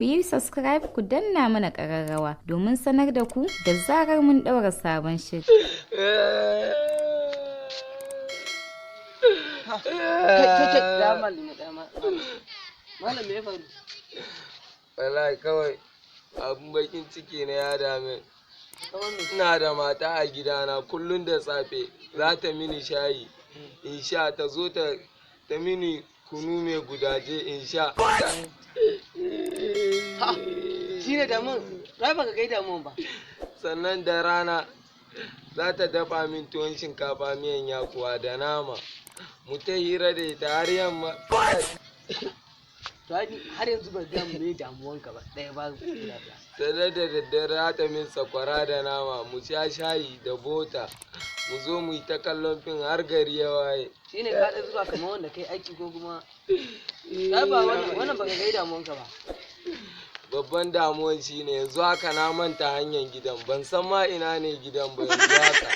Ku yi subscribe ku danna mana ƙararrawa domin sanar da ku da zarar mun ɗaura sabon shiri. Malam me ya faru? Wallahi kawai abin bakin ciki na ya dame. Ina da mata a gidana kullum da safe za ta mini shayi in sha, ta zo ta mini kunu mai gudaje in sha. Shi ne damun, rai baka kai damun ba. Sannan da rana za ta dafa min tuwon shinkafa miyan yakuwa da nama. Mu ta hira da ita har yamma. To har yanzu ba ga me damuwanka ba, ɗaya ba guda ɗaya. Sai da daddare za ta min sakwara da nama, mu sha shayi da bota, mu zo mu yi ta kallon fim har gari ya waye. Shi ne ka ɗan zuwa kamar wanda kai aiki ko kuma... Ai ba wannan baka kai damuwanka ba. Babban damuwan shi ne yanzu haka na manta hanyar gidan, ban san ma ina ne gidan ba yanzu haka.